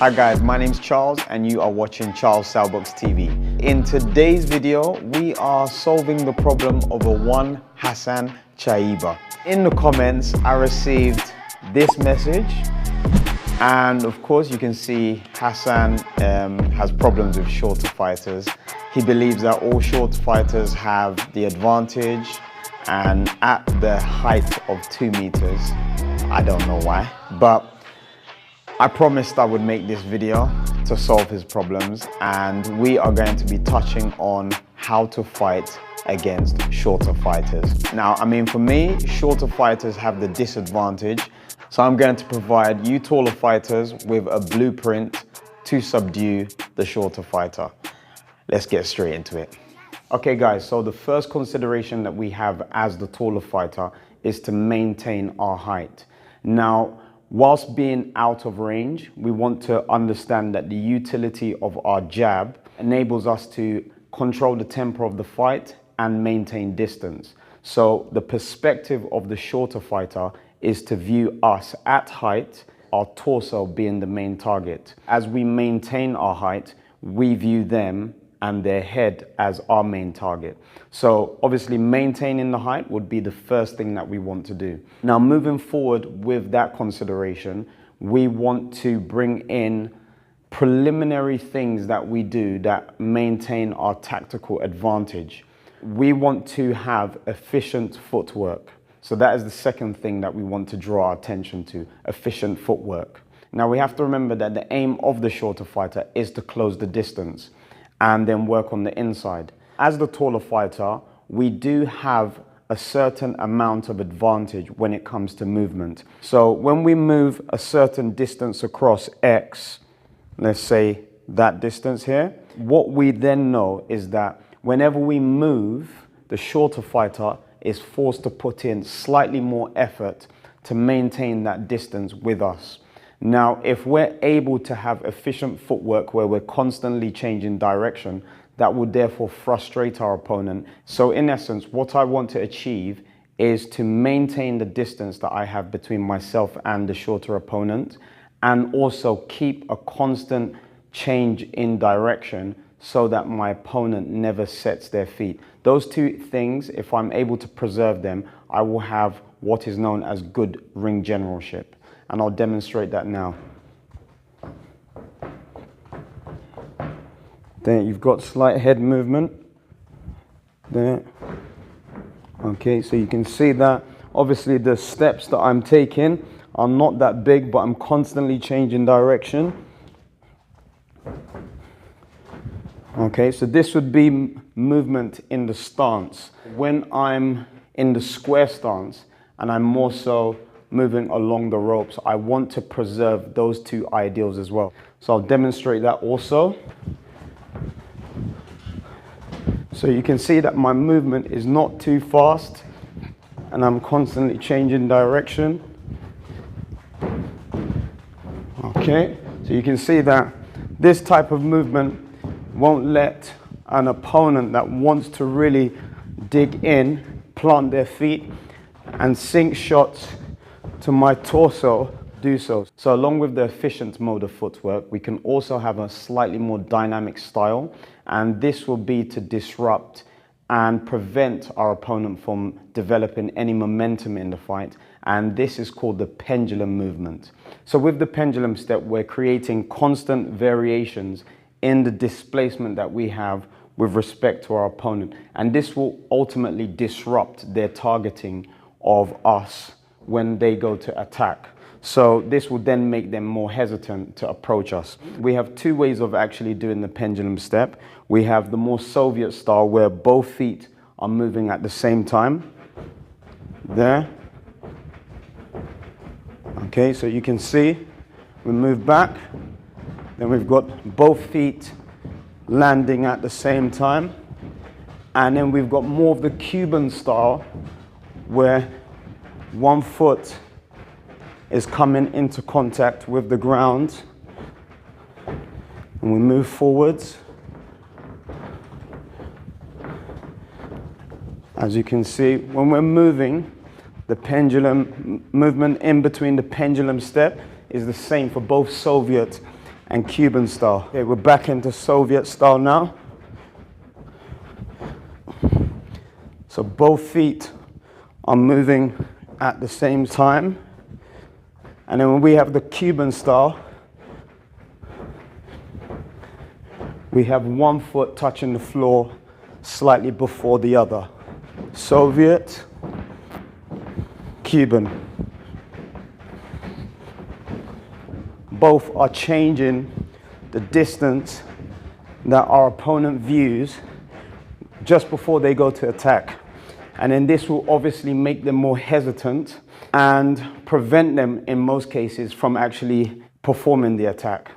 Hi guys, my name's Charles and you are watching Charles Cellbox TV. In today's video, we are solving the problem of one Hassan Chaibba. In the comments, I received this message, and of course you can see Hassan has problems with shorter fighters. He believes that all short fighters have the advantage, and at the height of 2 meters, I don't know why, but I promised I would make this video to solve his problems, and we are going to be touching on how to fight against shorter fighters. Now, I mean, for me, shorter fighters have the disadvantage, so I'm going to provide you taller fighters with a blueprint to subdue the shorter fighter. Let's get straight into it. Okay guys, so the first consideration that we have as the taller fighter is to maintain our height. Now, whilst being out of range, we want to understand that the utility of our jab enables us to control the tempo of the fight and maintain distance. So the perspective of the shorter fighter is to view us at height, our torso being the main target. As we maintain our height, we view them and their head as our main target. So obviously maintaining the height would be the first thing that we want to do. Now, moving forward with that consideration, we want to bring in preliminary things that we do that maintain our tactical advantage. We want to have efficient footwork. So that is the second thing that we want to draw our attention to, efficient footwork. Now, we have to remember that the aim of the shorter fighter is to close the distance and then work on the inside. As the taller fighter, we do have a certain amount of advantage when it comes to movement. So when we move a certain distance across X, let's say that distance here, what we then know is that whenever we move, the shorter fighter is forced to put in slightly more effort to maintain that distance with us. Now, if we're able to have efficient footwork where we're constantly changing direction, that would therefore frustrate our opponent. So in essence, what I want to achieve is to maintain the distance that I have between myself and the shorter opponent, and also keep a constant change in direction so that my opponent never sets their feet. Those two things, if I'm able to preserve them, I will have what is known as good ring generalship. And I'll demonstrate that now. There, you've got slight head movement. There. Okay, so you can see that. Obviously, the steps that I'm taking are not that big, but I'm constantly changing direction. Okay, so this would be movement in the stance. When I'm in the square stance, and I'm more so moving along the ropes, I want to preserve those two ideals as well. So I'll demonstrate that also. So you can see that my movement is not too fast and I'm constantly changing direction. Okay, so you can see that this type of movement won't let an opponent that wants to really dig in, plant their feet and sink shots to my torso do so. So along with the efficient mode of footwork, we can also have a slightly more dynamic style, and this will be to disrupt and prevent our opponent from developing any momentum in the fight, and this is called the pendulum movement. So with the pendulum step, we're creating constant variations in the displacement that we have with respect to our opponent, and this will ultimately disrupt their targeting of us when they go to attack. So this will then make them more hesitant to approach us. We have two ways of actually doing the pendulum step. We have the more Soviet style where both feet are moving at the same time. There. Okay, so you can see we move back, then we've got both feet landing at the same time, and then we've got more of the Cuban style where one foot is coming into contact with the ground and we move forwards. As you can see, when we're moving, the pendulum movement in between the pendulum step is the same for both Soviet and Cuban style. Okay, we're back into Soviet style now. So both feet are moving at the same time. And then when we have the Cuban style, we have one foot touching the floor slightly before the other. Soviet, Cuban. Both are changing the distance that our opponent views just before they go to attack. And then this will obviously make them more hesitant and prevent them, in most cases, from actually performing the attack.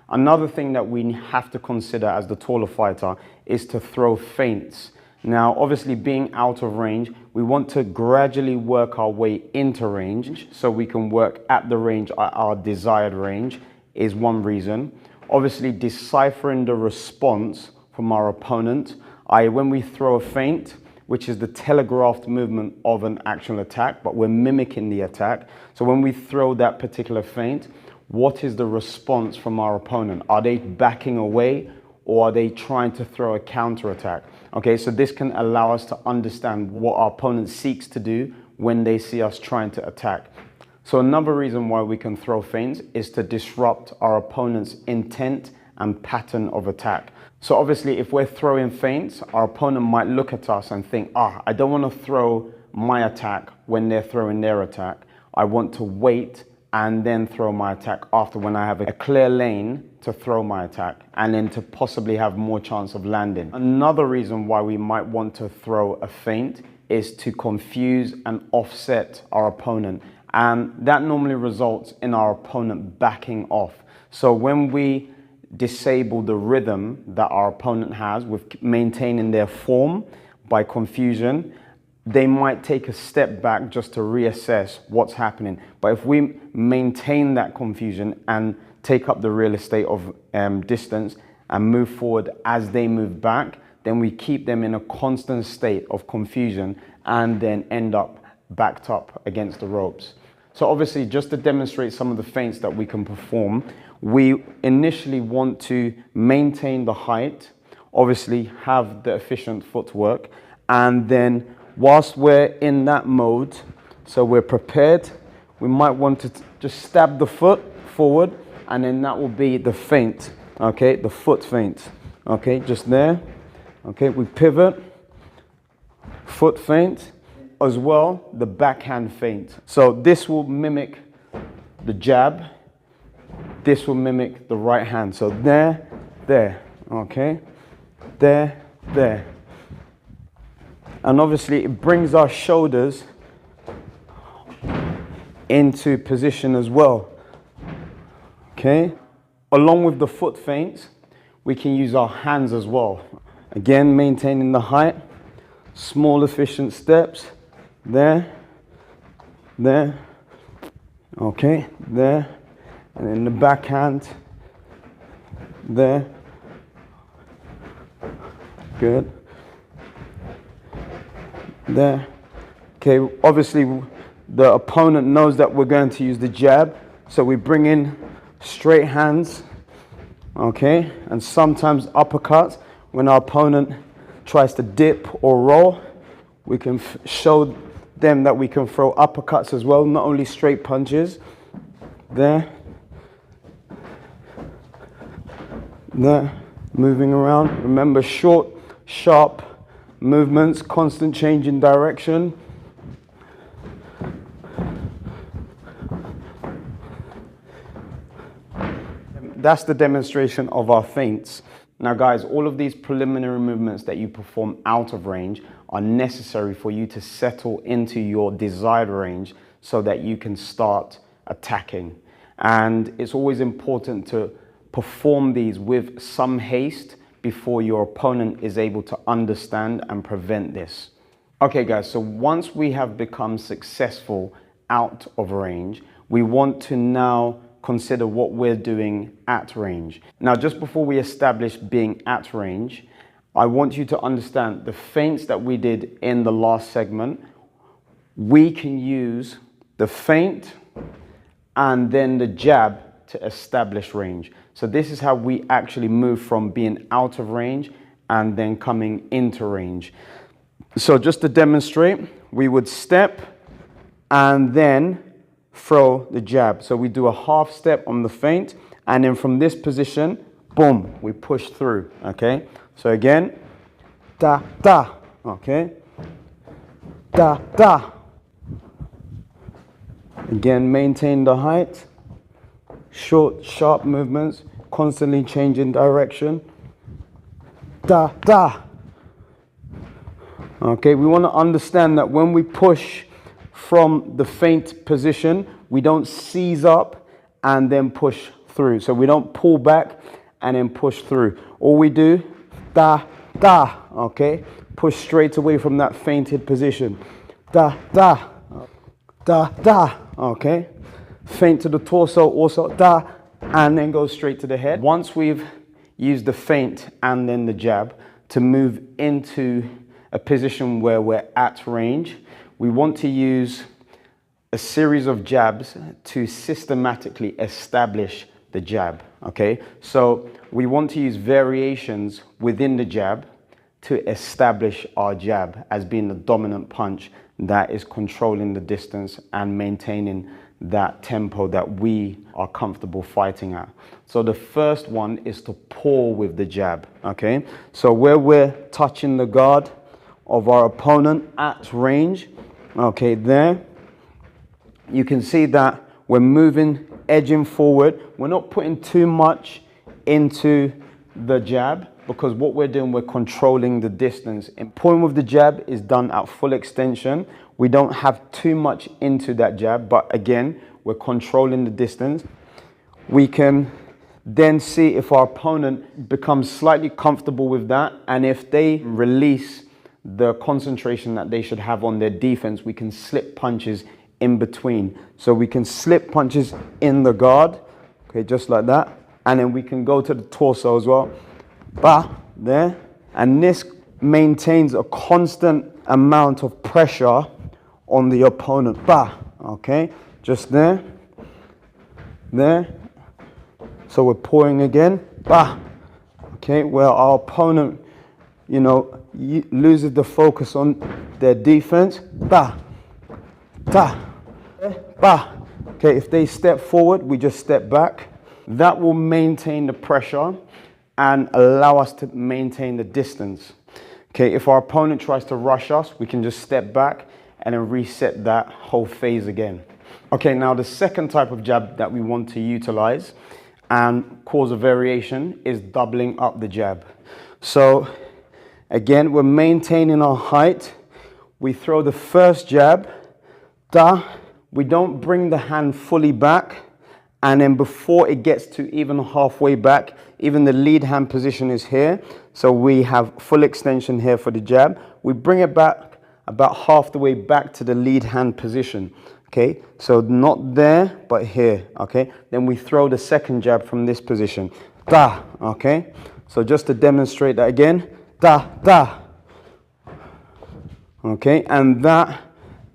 Another thing that we have to consider as the taller fighter is to throw feints. Now, obviously, being out of range, we want to gradually work our way into range so we can work at the range, at our desired range, is one reason. Obviously, deciphering the response from our opponent, i.e. when we throw a feint, which is the telegraphed movement of an actual attack, but we're mimicking the attack. So when we throw that particular feint, what is the response from our opponent? Are they backing away or are they trying to throw a counterattack? Okay, so this can allow us to understand what our opponent seeks to do when they see us trying to attack. So another reason why we can throw feints is to disrupt our opponent's intent and pattern of attack. So obviously, if we're throwing feints, our opponent might look at us and think, I don't want to throw my attack when they're throwing their attack. I want to wait and then throw my attack after, when I have a clear lane to throw my attack and then to possibly have more chance of landing. Another reason why we might want to throw a feint is to confuse and offset our opponent. And that normally results in our opponent backing off. So when we disable the rhythm that our opponent has with maintaining their form by confusion, they might take a step back just to reassess what's happening. But if we maintain that confusion and take up the real estate of distance and move forward as they move back, then we keep them in a constant state of confusion and then end up backed up against the ropes. So obviously, just to demonstrate some of the feints that we can perform, we initially want to maintain the height, obviously have the efficient footwork, and then whilst we're in that mode, so we're prepared, we might want to just stab the foot forward, and then that will be the feint, okay, the foot feint, okay, just there, okay, we pivot, foot feint, as well, the backhand feint. So this will mimic the jab, this will mimic the right hand. So there, there, okay, there, there. And obviously it brings our shoulders into position as well, okay? Along with the foot feints, we can use our hands as well. Again, maintaining the height, small efficient steps, there, there, okay, there, and then the backhand, there, good, there, okay, obviously the opponent knows that we're going to use the jab, so we bring in straight hands, okay, and sometimes uppercuts when our opponent tries to dip or roll. We can show them that we can throw uppercuts as well, not only straight punches. There, there, moving around. Remember, short, sharp movements, constant change in direction. That's the demonstration of our feints. Now guys, all of these preliminary movements that you perform out of range are necessary for you to settle into your desired range so that you can start attacking. And it's always important to perform these with some haste before your opponent is able to understand and prevent this. Okay guys, so once we have become successful out of range, we want to now consider what we're doing at range. Now, just before we establish being at range, I want you to understand the feints that we did in the last segment. We can use the feint and then the jab to establish range. So this is how we actually move from being out of range and then coming into range. So just to demonstrate, we would step and then throw the jab. So we do a half step on the feint, and then from this position, boom, we push through, okay? So again, da, da, okay? Da, da. Again, maintain the height. Short, sharp movements, constantly changing direction. Da, da. Okay, we want to understand that when we push from the feint position, we don't seize up and then push through. So we don't pull back and then push through. All we do, da, da, okay? Push straight away from that feinted position. Da, da, da, da, okay? Feint to the torso, also da, and then go straight to the head. Once we've used the feint and then the jab to move into a position where we're at range, we want to use a series of jabs to systematically establish the jab, okay? So we want to use variations within the jab to establish our jab as being the dominant punch that is controlling the distance and maintaining that tempo that we are comfortable fighting at. So the first one is to pour with the jab, okay? So where we're touching the guard of our opponent at range, okay, there, you can see that we're moving, edging forward. We're not putting too much into the jab because what we're doing, we're controlling the distance. And pouring with the jab is done at full extension. We don't have too much into that jab, but again, we're controlling the distance. We can then see if our opponent becomes slightly comfortable with that, and if they release the concentration that they should have on their defense, we can slip punches in between. So we can slip punches in the guard, okay, just like that, and then we can go to the torso as well. Bah, there, and this maintains a constant amount of pressure on the opponent. Bah, okay, just there, there. So we're pouring again. Bah, okay, where our opponent, you know, loses the focus on their defense. Bah, da, bah. Okay, if they step forward, we just step back. That will maintain the pressure and allow us to maintain the distance. Okay, if our opponent tries to rush us, we can just step back and then reset that whole phase again. Okay, now the second type of jab that we want to utilize and cause a variation is doubling up the jab. So again, we're maintaining our height. We throw the first jab, da. We don't bring the hand fully back, and then before it gets to even halfway back, even the lead hand position is here. So we have full extension here for the jab. We bring it back about half the way back to the lead hand position. Okay, so not there, but here, okay? Then we throw the second jab from this position, da, okay? So just to demonstrate that again, da, da, okay? And that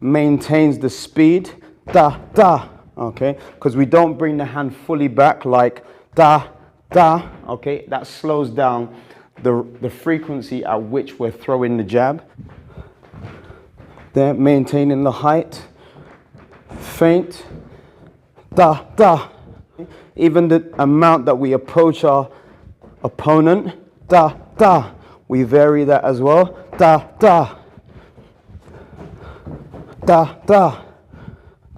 maintains the speed, da, da, okay? Because we don't bring the hand fully back like da, da, okay? That slows down the frequency at which we're throwing the jab. There, maintaining the height. Feint, da, da. Even the amount that we approach our opponent, da, da. We vary that as well, da, da. Da, da,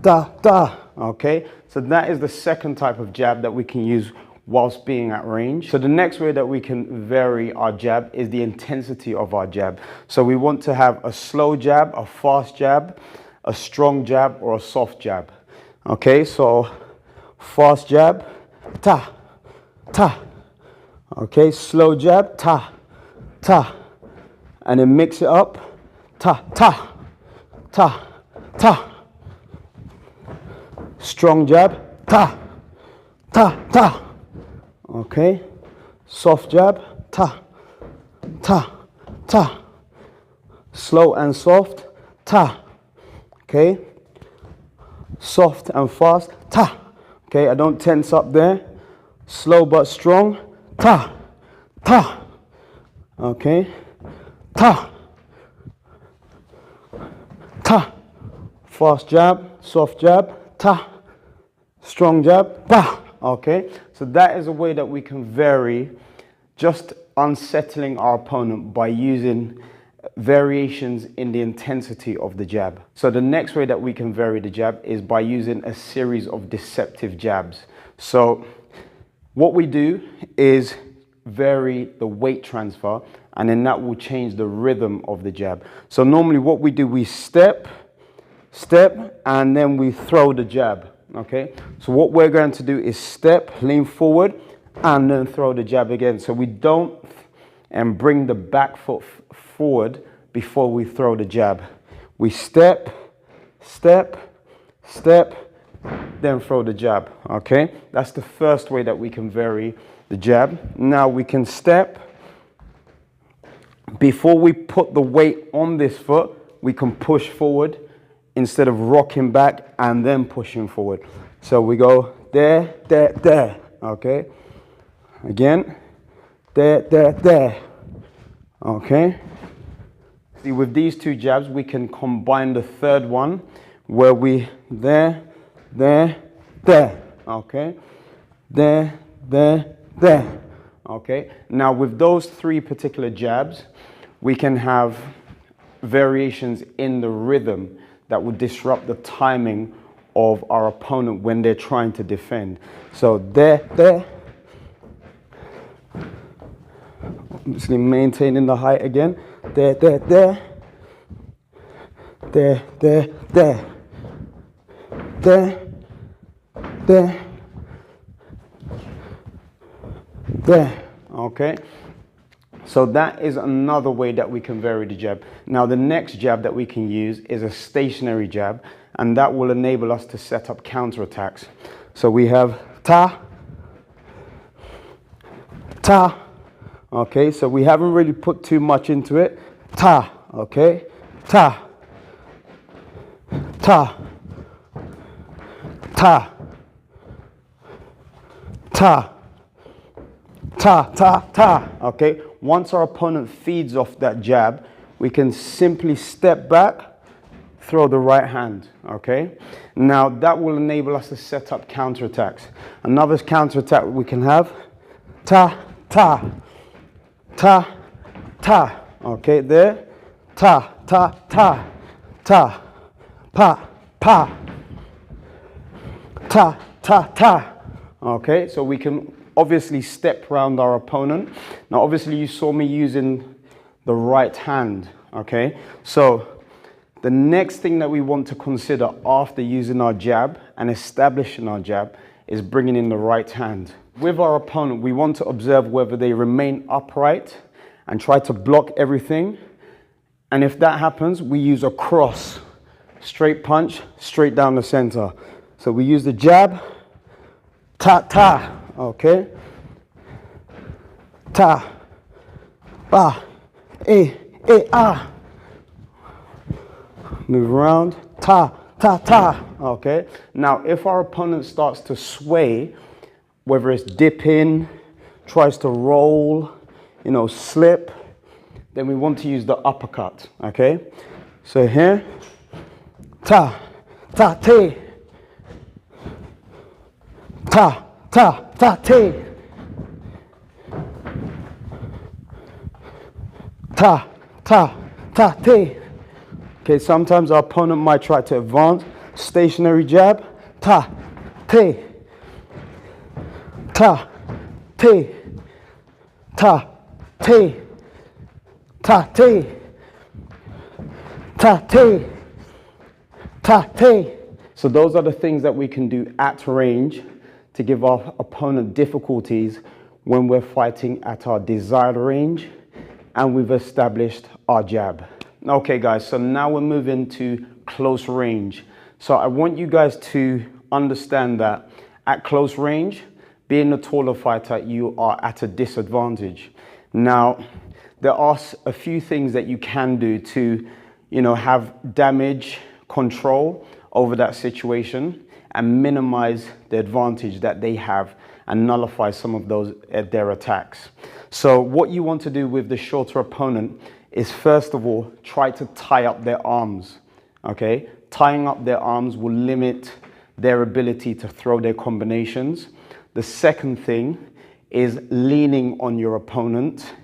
da, da. Okay, so that is the second type of jab that we can use whilst being at range. So the next way that we can vary our jab is the intensity of our jab. So we want to have a slow jab, a fast jab, a strong jab, or a soft jab. Okay, so fast jab, ta, ta. Okay, slow jab, ta, ta. And then mix it up, ta, ta, ta, ta. Strong jab, ta, ta, ta. Okay, soft jab, ta, ta, ta. Slow and soft, ta. Okay, soft and fast, ta, Okay, I don't tense up there. Slow but strong. Ta, ta. Okay, ta, ta. Fast jab, soft jab, ta. Strong jab, pa. Okay, so that is a way that we can vary, just unsettling our opponent by using variations in the intensity of the jab. So the next way that we can vary the jab is by using a series of deceptive jabs. So what we do is vary the weight transfer, and then that will change the rhythm of the jab. So normally what we do, we step, and then we throw the jab. Okay, so what we're going to do is step, lean forward, and then throw the jab again. So we don't and bring the back foot forward before we throw the jab. We step, then throw the jab. Okay, that's the first way that we can vary the jab. Now we can step. Before we put the weight on this foot, we can push forward instead of rocking back and then pushing forward. So we go there, there, there. Okay, again, there, there, there. Okay, see, with these two jabs we can combine the third one where we there, there, there. Okay, there, there, there. Okay, now with those three particular jabs we can have variations in the rhythm that would disrupt the timing of our opponent when they're trying to defend. So there, there. Obviously maintaining the height again. There, there, there. There, there, there. There, there. There. Okay. So that is another way that we can vary the jab. Now the next jab that we can use is a stationary jab, and that will enable us to set up counterattacks. So we have ta, ta. Okay, so we haven't really put too much into it. Ta, okay, ta, ta, ta, ta, ta, ta, ta. Okay, once our opponent feeds off that jab, we can simply step back, throw the right hand. Okay, now that will enable us to set up counterattacks. Another counterattack we can have ta, ta, ta, ta. Okay, there, ta, ta, ta, ta, pa, pa, ta, ta, ta. Okay, so we can obviously step around our opponent. Now obviously you saw me using the right hand. Okay, so the next thing that we want to consider after using our jab and establishing our jab is bringing in the right hand. With our opponent, we want to observe whether they remain upright and try to block everything. And if that happens, we use a cross, straight punch, straight down the center. So we use the jab, ta, ta, okay? Ta, ba, ah. Move around, ta, ta, ta, okay? Now, if our opponent starts to sway, whether it's dip in, tries to roll, you know, slip, then we want to use the uppercut, okay? So here, ta, ta, te, ta, ta, ta, te, ta, ta, ta, te. Okay, sometimes our opponent might try to advance. Stationary jab, ta, te, ta, te, ta, te, ta, te, ta, te, ta, te. So those are the things that we can do at range to give our opponent difficulties when we're fighting at our desired range and we've established our jab. Okay guys, so now we're moving to close range. So I want you guys to understand that at close range, being a taller fighter, you are at a disadvantage. Now, there are a few things that you can do to, you know, have damage control over that situation and minimize the advantage that they have and nullify some of those their attacks. So what you want to do with the shorter opponent is, first of all, try to tie up their arms. Okay, tying up their arms will limit their ability to throw their combinations. The second thing is leaning on your opponent.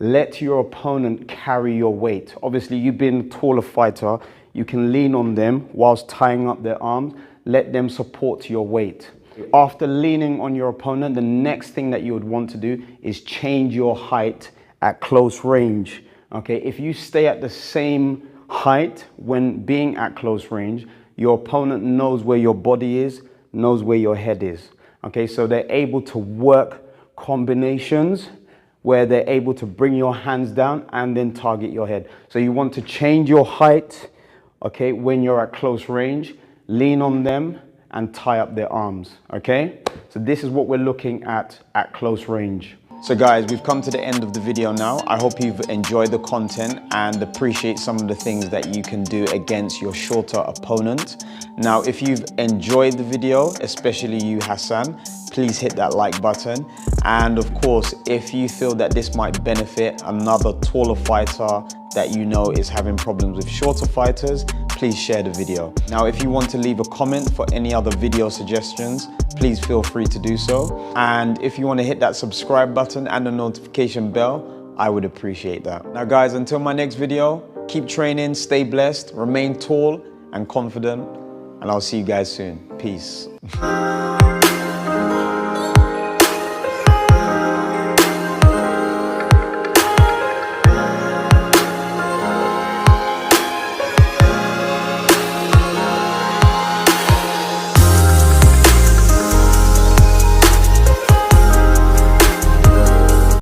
Let your opponent carry your weight. Obviously, you've been a taller fighter, you can lean on them whilst tying up their arms. Let them support your weight. After leaning on your opponent, the next thing that you would want to do is change your height at close range. Okay, if you stay at the same height when being at close range, your opponent knows where your body is, knows where your head is. Okay, so they're able to work combinations where they're able to bring your hands down and then target your head. So you want to change your height, okay, when you're at close range, lean on them and tie up their arms, okay? So this is what we're looking at close range. So guys, we've come to the end of the video now. I hope you've enjoyed the content and appreciate some of the things that you can do against your shorter opponent. Now, if you've enjoyed the video, especially you, Hassan, please hit that like button. And of course, if you feel that this might benefit another taller fighter that you know is having problems with shorter fighters, please share the video. Now, if you want to leave a comment for any other video suggestions, please feel free to do so. And if you want to hit that subscribe button and the notification bell, I would appreciate that. Now guys, until my next video, keep training, stay blessed, remain tall and confident, and I'll see you guys soon. Peace.